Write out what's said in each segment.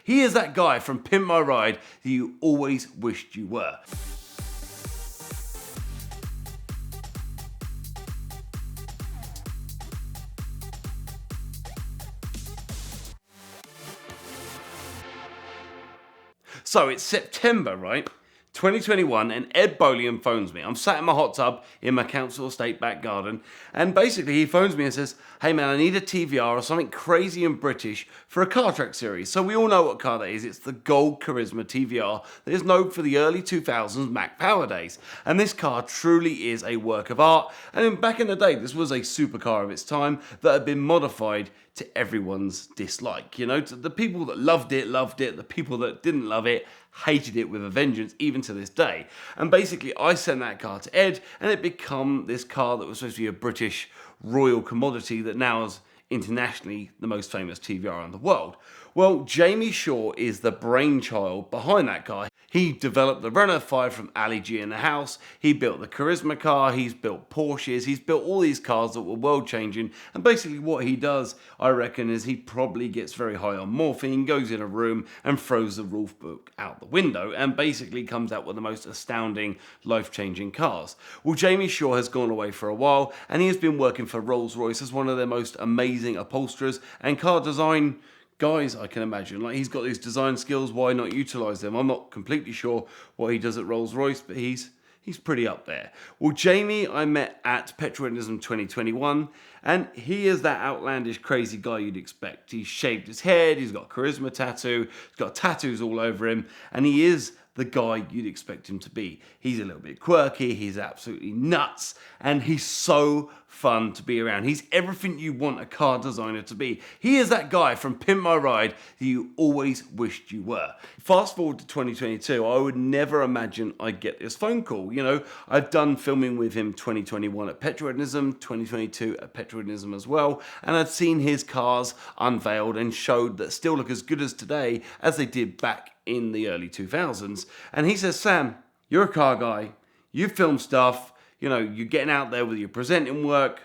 He is that guy from Pimp My Ride that you always wished you were. So it's September, right? 2021, and Ed Bolian phones me. I'm sat in my hot tub in my council estate back garden, and basically he phones me and says, hey man, I need a TVR or something crazy and British for a car track series. So we all know what car that is. It's the gold Charisma TVR that is known for the early 2000s Mac Power days. And this car truly is a work of art. And back in the day, this was a supercar of its time that had been modified to everyone's dislike. You know, to the people that loved it, the people that didn't love it, hated it with a vengeance, even to this day. And basically, I sent that car to Ed, and it became this car that was supposed to be a British royal commodity that now is internationally the most famous TVR in the world. Well, Jamie Shaw is the brainchild behind that car. He developed the Renault 5 from Ali G in the house. He built the Charisma car. He's built Porsches. He's built all these cars that were world changing. And basically what he does, I reckon, is he probably gets very high on morphine, goes in a room and throws the rule book out the window and basically comes out with the most astounding, life-changing cars. Well, Jamie Shaw has gone away for a while, and he has been working for Rolls-Royce as one of their most amazing upholsterers and car design guys, I can imagine. Like, he's got these design skills, why not utilize them? I'm not completely sure what he does at Rolls-Royce, but he's pretty up there. Well, Jamie, I met at Petronism 2021, and he is that outlandish, crazy guy you'd expect. He's shaved his head, he's got a Charisma tattoo, he's got tattoos all over him, and he is the guy you'd expect him to be. He's a little bit quirky, he's absolutely nuts, and he's so fun to be around. He's everything you want a car designer to be. He is that guy from Pimp My Ride that you always wished you were. Fast forward to 2022, I would never imagine I'd get this phone call. You know, I've done filming with him 2021 at Petronism, 2022 at Petronism as well, and I'd seen his cars unveiled and showed that still look as good as today as they did back in the early 2000s. And he says, Sam, you're a car guy, you film stuff, you know, you're getting out there with your presenting work.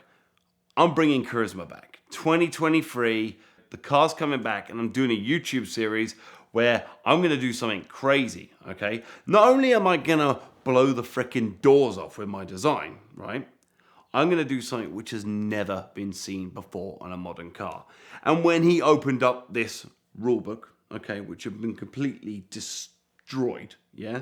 I'm bringing Charisma back. 2023, the car's coming back, and I'm doing a YouTube series where I'm going to do something crazy, okay? Not only am I going to blow the freaking doors off with my design, right? I'm going to do something which has never been seen before on a modern car. And when he opened up this rulebook, okay, which had been completely destroyed, yeah?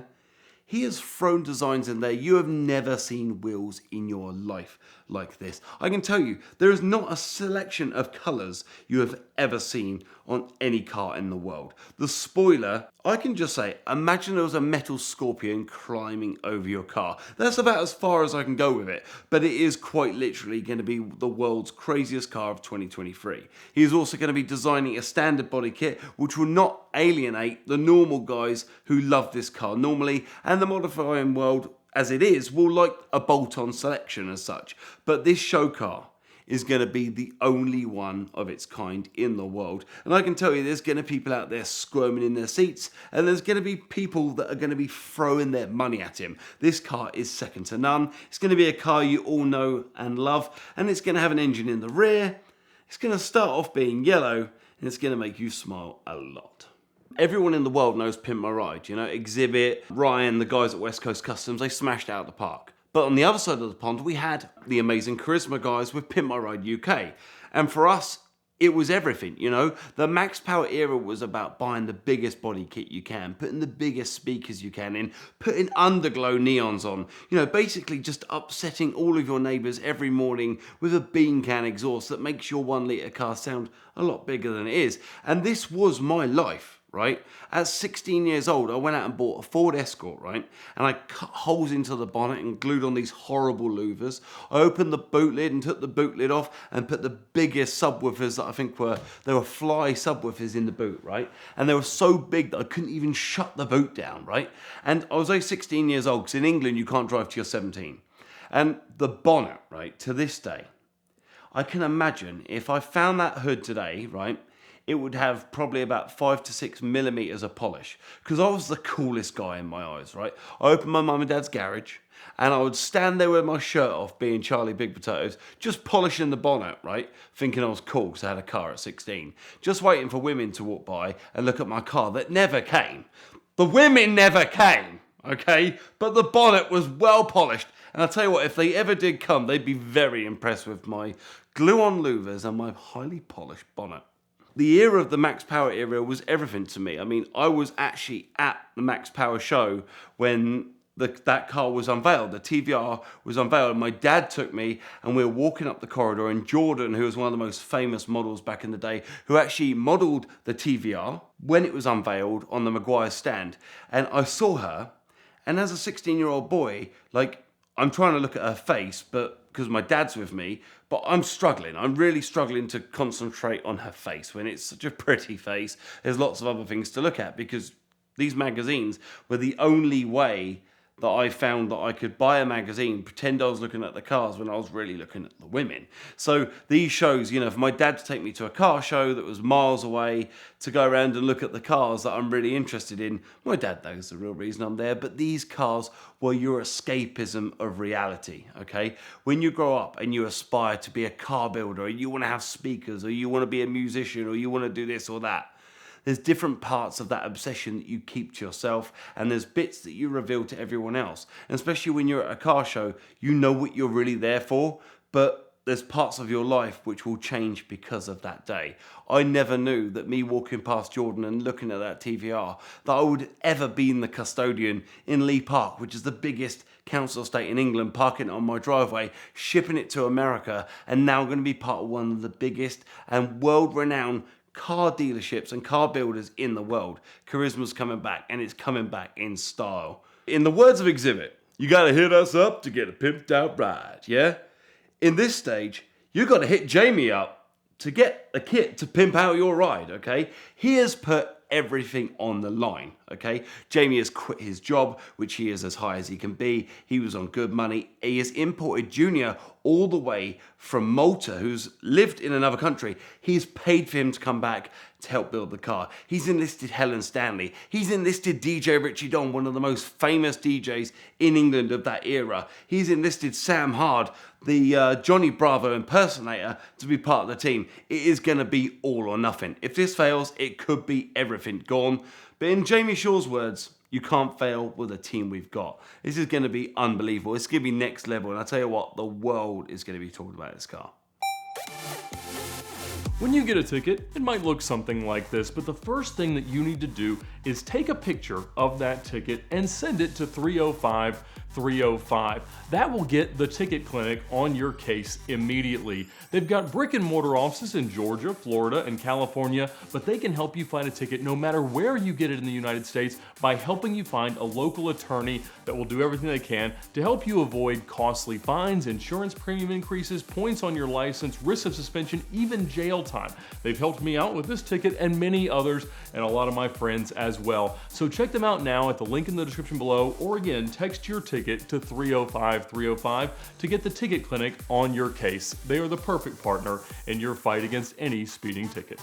He has thrown designs in there. You have never seen wheels in your life like this. I can tell you, there is not a selection of colours you have ever seen on any car in the world. The spoiler, I can just say, imagine there was a metal scorpion climbing over your car. That's about as far as I can go with it, but it is quite literally going to be the world's craziest car of 2023. He is also going to be designing a standard body kit which will not alienate the normal guys who love this car normally, and the modifying world as it is will like a bolt-on selection as such. But this show car is going to be the only one of its kind in the world. And I can tell you there's going to be people out there squirming in their seats, and there's going to be people that are going to be throwing their money at him. This car is second to none. It's going to be a car you all know and love, and it's going to have an engine in the rear. It's going to start off being yellow, and it's going to make you smile a lot. Everyone in the world knows Pimp My Ride, you know, Exhibit, Ryan, the guys at West Coast Customs, they smashed it out of the park. But on the other side of the pond, we had the amazing Charisma guys with Pimp My Ride UK. And for us, it was everything, you know. The Max Power era was about buying the biggest body kit you can, putting the biggest speakers you can in, putting underglow neons on, you know, basically just upsetting all of your neighbours every morning with a bean can exhaust that makes your 1 litre car sound a lot bigger than it is. And this was my life. Right? At 16 years old, I went out and bought a Ford Escort, right? And I cut holes into the bonnet and glued on these horrible louvers. I opened the boot lid and took the boot lid off and put the biggest subwoofers that I think they were fly subwoofers in the boot, right? And they were so big that I couldn't even shut the boot down, right? And I was only 16 years old, because in England, you can't drive till you're 17. And the bonnet, right, to this day, I can imagine if I found that hood today, right, it would have probably about 5 to 6 millimeters of polish, because I was the coolest guy in my eyes, right? I opened my mum and dad's garage, and I would stand there with my shirt off, being Charlie Big Potatoes, just polishing the bonnet, right? Thinking I was cool because I had a car at 16. Just waiting for women to walk by and look at my car that never came. The women never came, okay? But the bonnet was well polished. And I'll tell you what, if they ever did come, they'd be very impressed with my glue-on louvers and my highly polished bonnet. The era of the Max Power era was everything to me. I mean, I was actually at the Max Power show when that car was unveiled. The TVR was unveiled, and my dad took me, and we were walking up the corridor, and Jordan, who was one of the most famous models back in the day, who actually modeled the TVR when it was unveiled on the Maguire stand, and I saw her, and as a 16-year-old boy, like, I'm trying to look at her face, but because my dad's with me, but I'm struggling. I'm really struggling to concentrate on her face when it's such a pretty face. There's lots of other things to look at, because these magazines were the only way that I found that I could buy a magazine, pretend I was looking at the cars when I was really looking at the women. So these shows, you know, for my dad to take me to a car show that was miles away to go around and look at the cars that I'm really interested in, my dad knows the real reason I'm there, but these cars were your escapism of reality, okay? When you grow up and you aspire to be a car builder, or you want to have speakers, or you want to be a musician, or you want to do this or that, there's different parts of that obsession that you keep to yourself, and there's bits that you reveal to everyone else. And especially when you're at a car show, you know what you're really there for, but there's parts of your life which will change because of that day. I never knew that me walking past Jordan and looking at that TVR, that I would ever be in the custodian in Lee Park, which is the biggest council estate in England, parking it on my driveway, shipping it to America, and now going to be part of one of the biggest and world-renowned car dealerships and car builders in the world. Charisma's coming back, and it's coming back in style. In the words of Exhibit, you gotta hit us up to get a pimped out ride, yeah? In this stage, you gotta hit Jamie up to get a kit to pimp out your ride, okay? He has put everything on the line, okay? Jamie has quit his job, which he is as high as he can be. He was on good money. He has imported Junior all the way from Malta, who's lived in another country. He's paid for him to come back to help build the car. He's enlisted Helen Stanley. He's enlisted DJ Richie Don, one of the most famous DJs in England of that era. He's enlisted Sam Hard, the Johnny Bravo impersonator, to be part of the team. It is going to be all or nothing. If this fails, it could be everything gone. But in Jamie Shaw's words, you can't fail with the team we've got. This is going to be unbelievable. It's going to be next level. And I tell you what, the world is going to be talking about this car. When you get a ticket, it might look something like this, but the first thing that you need to do is take a picture of that ticket and send it to 305-305. That will get the ticket clinic on your case immediately. They've got brick and mortar offices in Georgia, Florida, and California, but they can help you find a ticket no matter where you get it in the United States by helping you find a local attorney that will do everything they can to help you avoid costly fines, insurance premium increases, points on your license, risk of suspension, even jail time. They've helped me out with this ticket and many others, and a lot of my friends as well. So check them out now at the link in the description below, or again, text your ticket to 305-305 to get the ticket clinic on your case. They are the perfect partner in your fight against any speeding ticket.